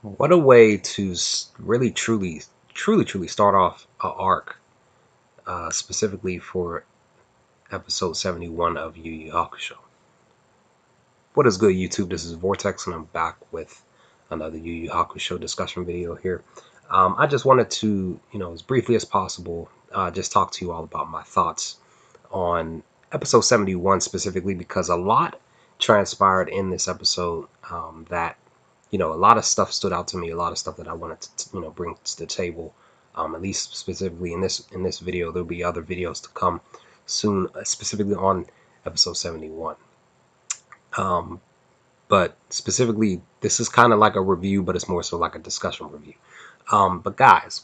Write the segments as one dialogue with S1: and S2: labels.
S1: What a way to really, truly start off a arc, specifically for episode 71 of Yu Yu Hakusho. What is good, YouTube? This is Vortex, and I'm back with another Yu Yu Hakusho discussion video here. I just wanted to, as briefly as possible, just talk to you all about my thoughts on episode 71 specifically, because a lot transpired in this episode that a lot of stuff stood out to me, a lot of stuff that I wanted to, bring to the table. At least specifically in this video. There'll be other videos to come soon, specifically on episode 71. But specifically, this is kind of like a review, but it's more so like a discussion review. But guys,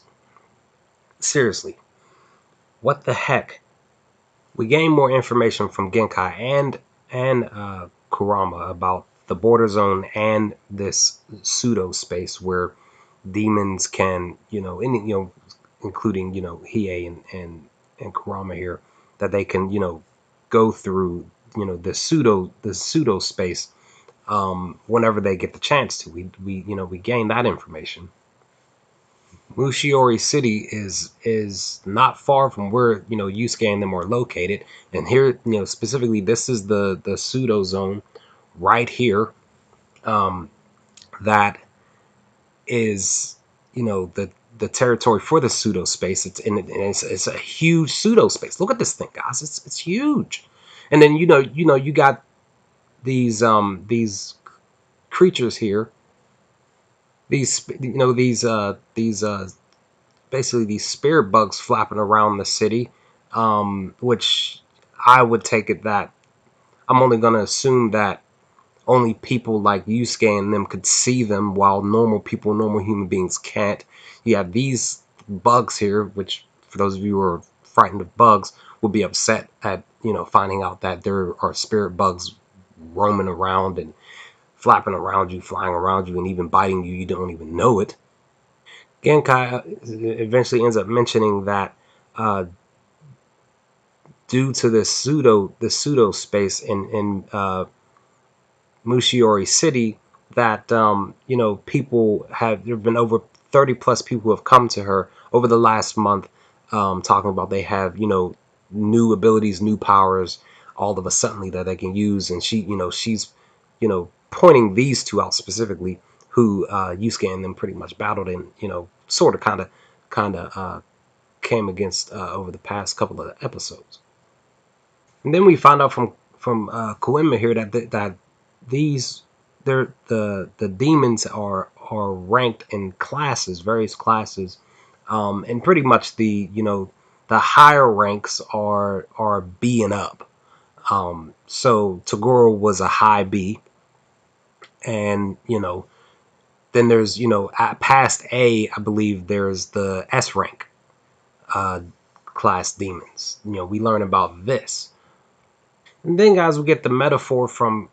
S1: seriously, what the heck? We gained more information from Genkai and Kurama about the border zone and this pseudo space where demons can, including, Hiei and Kurama here, that they can, go through, the pseudo space whenever they get the chance to. We gain that information. Mushiori City is not far from where Yusuke and them are located, and here specifically this is the pseudo zone right here. That is the territory for the pseudo space. It's a huge pseudo space. Look at this thing, guys. It's huge. And then you got these creatures here. These basically these spirit bugs flapping around the city, which I would take it that I'm only going to assume that only people like Yusuke and them could see them, while normal human beings can't. You have these bugs here, which for those of you who are frightened of bugs will be upset at finding out that there are spirit bugs roaming around and flapping around you, flying around you, and even biting you. You don't even know it. Genkai eventually ends up mentioning that due to the pseudo space in Mushiori City, that people have, there have been over 30 plus people who have come to her over the last month, talking about they have new abilities, new powers, all of a sudden that they can use, and she's pointing these two out specifically, who Yusuke and them pretty much battled and sort of kind of came against over the past couple of episodes. And then we find out from Koenma here that these the demons are ranked in classes, various classes, and pretty much the higher ranks are B and up. So Toguro was a high B, and then there's at past A, I believe there's the S rank class demons. We learn about this. And then, guys, we get the metaphor from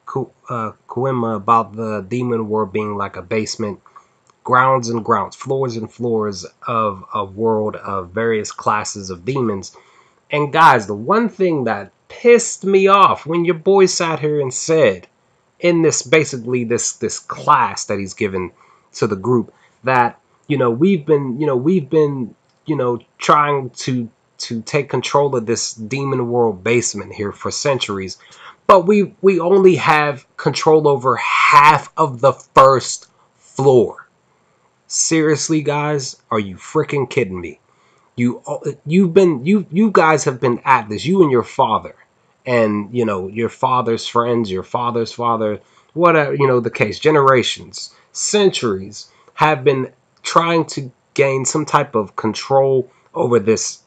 S1: Koenma about the demon world being like a basement, grounds and grounds, floors and floors of a world of various classes of demons. And guys, the one thing that pissed me off when your boy sat here and said in this, basically this class that he's given to the group, that we've been trying to take control of this demon world basement here for centuries, but we only have control over half of the first floor. Seriously, guys, are you freaking kidding me? You guys have been at this, you and your father, and your father's friends, your father's father, whatever the case, generations, centuries have been trying to gain some type of control over this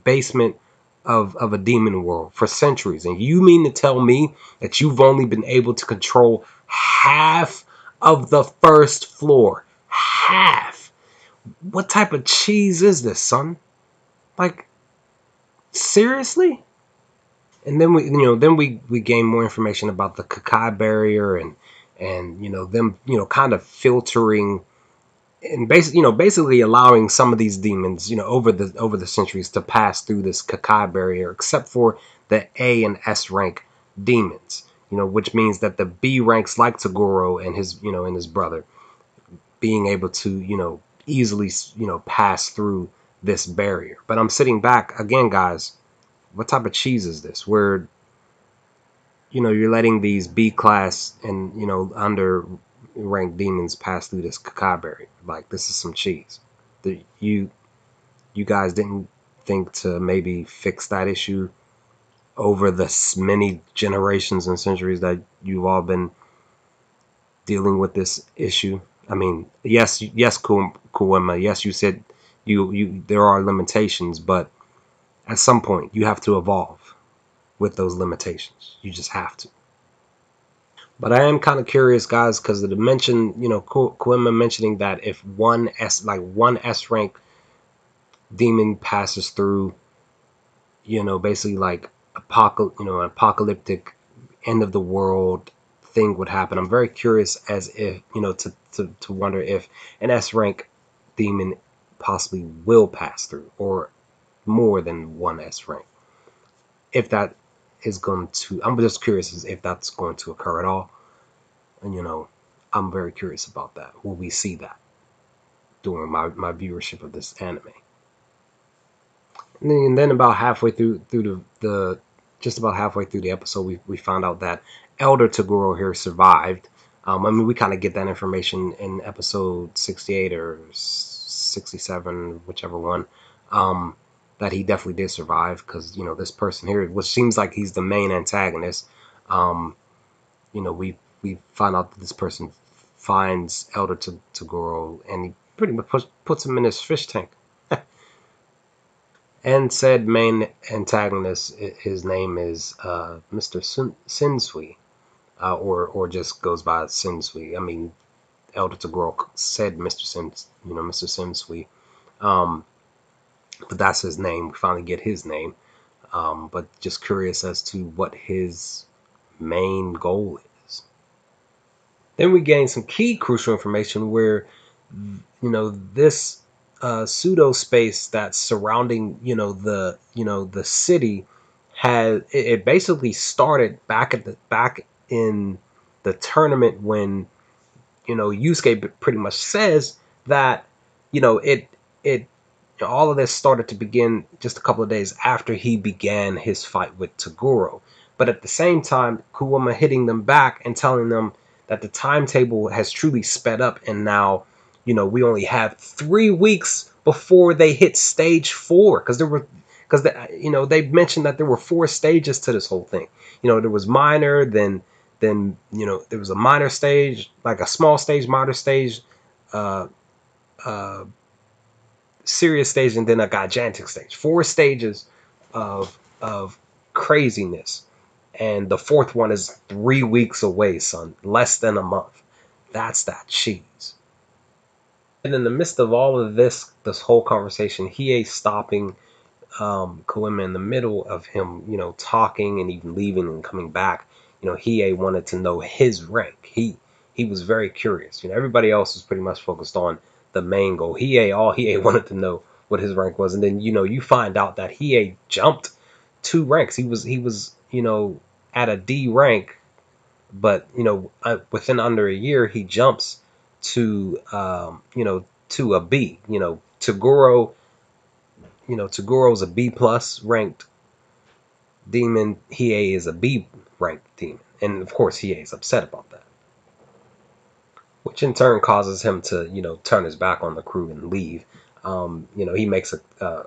S1: basement of a demon world for centuries. And you mean to tell me that you've only been able to control half of the first floor? Half. What type of cheese is this, son? Like, seriously? And then we gain more information about the Kakai barrier, and them kind of filtering and basically allowing some of these demons over the centuries to pass through this Kakai barrier, except for the A and S rank demons. which means that the B ranks like Toguro and his brother being able to, easily, pass through this barrier. But I'm sitting back again, guys. What type of cheese is this? Where, you're letting these B class and, under ranked demons pass through this Kakai barrier. Like, this is some cheese. You guys didn't think to maybe fix that issue over the many generations and centuries that you've all been dealing with this issue? I mean, yes, Koenma, yes, you said you there are limitations, but at some point you have to evolve with those limitations. You just have to. But I am kind of curious, guys, because of the mention, Koenma mentioning that if one S rank demon passes through, basically like an apocalyptic end of the world thing would happen. I'm very curious as if, to wonder if an S rank demon possibly will pass through, or more than one S rank. If that is going to, I'm just curious as if that's going to occur at all. And, I'm very curious about that. Will we see that during my viewership of this anime? And then about halfway through the just about halfway through the episode, we found out that Elder Toguro here survived. I mean, we kind of get that information in episode 68 or 67, whichever one, that he definitely did survive, because, this person here, which seems like he's the main antagonist, we find out that this person finds Elder Toguro, and he pretty much puts him in his fish tank. And said main antagonist, his name is Mr. Sensui, or just goes by Sensui. I mean, Elder Toguro said Mr. Sensui, but that's his name. We finally get his name, but just curious as to what his main goal is. Then we gain some key crucial information where, this pseudo space that's surrounding, the city, had it basically started back in the tournament when, Yusuke pretty much says that, it all of this started to begin just a couple of days after he began his fight with Toguro. But at the same time, Koenma hitting them back and telling them that the timetable has truly sped up, and now, we only have 3 weeks before they hit stage 4, because they mentioned that there were 4 stages to this whole thing. There was minor, then there was a minor stage, like a small stage, minor stage, uh, uh, serious stage, and then a gigantic stage. 4 stages of craziness, and the 4th one is 3 weeks away, son. Less than a month. That's that cheese. And in the midst of all of this whole conversation, Hiei stopping Koenma in the middle of him, talking and even leaving and coming back. Hiei wanted to know his rank. He was very curious. Everybody else was pretty much focused on the main goal. All Hiei wanted to know what his rank was, and then you find out that Hiei jumped 2 ranks. He was at a D rank, but within under a year he jumps to to a B. Toguro's a B plus ranked demon. Hiei is a B ranked demon, and of course Hiei is upset about that, which in turn causes him to turn his back on the crew and leave. He makes a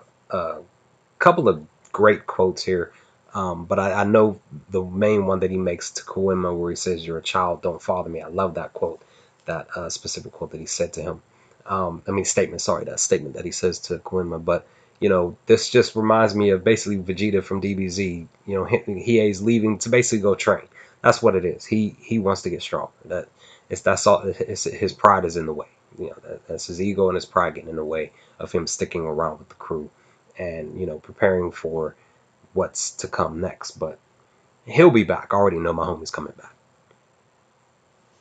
S1: couple of great quotes here, but I know the main one that he makes to Koenma, where he says, "You're a child, don't father me." I love that quote, that specific quote that he said to him. Statement. Sorry, that statement that he says to Koenma. But this just reminds me of basically Vegeta from DBZ. Hiei's leaving to basically go train. That's what it is. He wants to get stronger. That's all. His pride is in the way. That's his ego and his pride getting in the way of him sticking around with the crew, and preparing for what's to come next. But he'll be back. I already know my homie's coming back.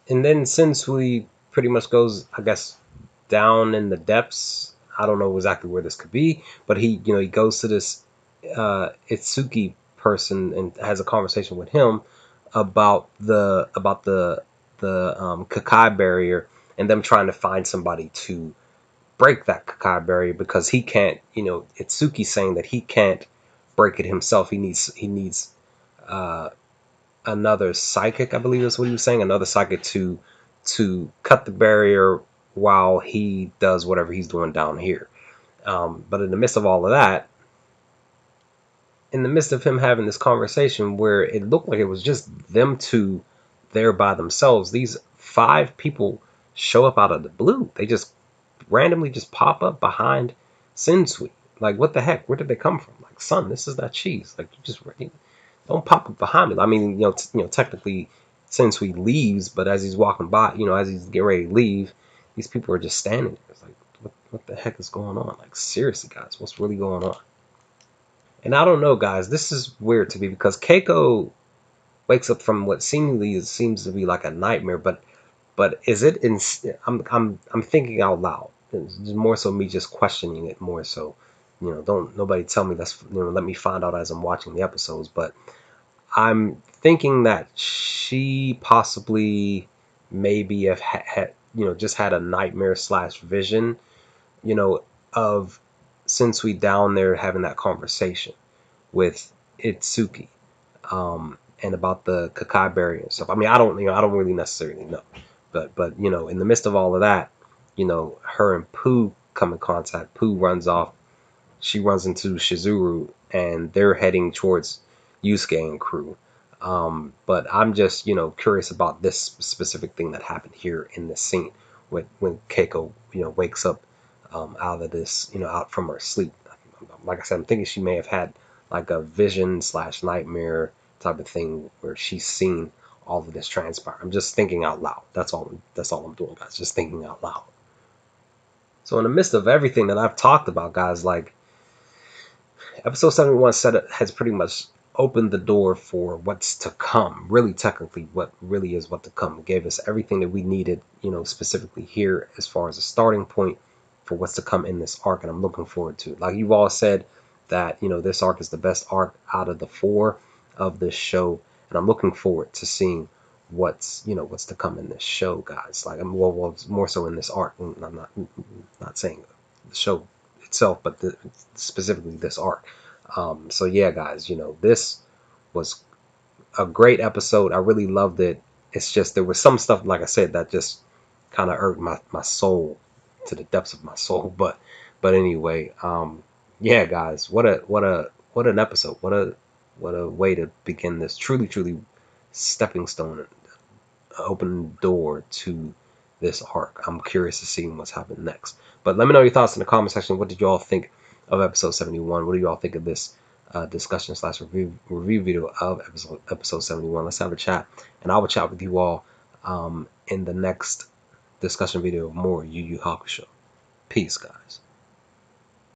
S1: And then Sensui pretty much goes, I guess, down in the depths. I don't know exactly where this could be, but he goes to this Itsuki person and has a conversation with him, about the Kakai barrier, and them trying to find somebody to break that Kakai barrier, because he can't. Itsuki saying that he can't break it himself. He needs uh, another psychic, I believe is what he was saying, another psychic to cut the barrier while he does whatever he's doing down here. But in the midst of all of that, in the midst of him having this conversation where it looked like it was just them two there by themselves, these five people show up out of the blue. They just randomly just pop up behind Sensui. Like, what the heck? Where did they come from? Like, son, this is that cheese. Like, you just don't pop up behind me. I mean, technically, Sensui leaves, but as he's walking by, as he's getting ready to leave, these people are just standing there. It's like, what the heck is going on? Like, seriously, guys, what's really going on? And I don't know, guys. This is weird to me because Keiko wakes up from what seemingly seems to be like a nightmare, but is it in? I'm thinking out loud. It's more so me just questioning it more so. Don't nobody tell me that's, let me find out as I'm watching the episodes. But I'm thinking that she possibly maybe have had just had a nightmare slash vision, you know, of Sensui down there having that conversation with Itsuki, and about the Kakai barrier and stuff. I mean, I don't really necessarily know, but in the midst of all of that, her and Pooh come in contact. Pooh runs off. She runs into Shizuru, and they're heading towards Yusuke and crew. But I'm just curious about this specific thing that happened here in this scene when Keiko wakes up out of this out from her sleep. Like I said, I'm thinking she may have had like a vision slash nightmare type of thing where she's seen all of this transpire. I'm just thinking out loud. That's all. That's all I'm doing, guys. Just thinking out loud. So in the midst of everything that I've talked about, guys, like episode 71 has pretty much opened the door for what's to come. Really, technically, what really is what to come. It gave us everything that we needed, specifically here as far as a starting point for what's to come in this arc, and I'm looking forward to it. Like you've all said that, this arc is the best arc out of the four of this show, and I'm looking forward to seeing what's to come in this show, guys. Like, well, more so in this arc. I'm not saying the show itself, but specifically this arc. So yeah, guys, this was a great episode. I really loved it. It's just there was some stuff, like I said, that just kind of irked my soul to the depths of my soul. But anyway, yeah, guys, what an episode. What a way to begin this truly stepping stone, open door to this arc. I'm curious to see what's happening next. But let me know your thoughts in the comment section. What did you all think of episode 71? What do you all think of this discussion slash review video of episode 71? Let's have a chat, and I will chat with you all in the next discussion video of more Yu Yu Hakusho. Peace, guys.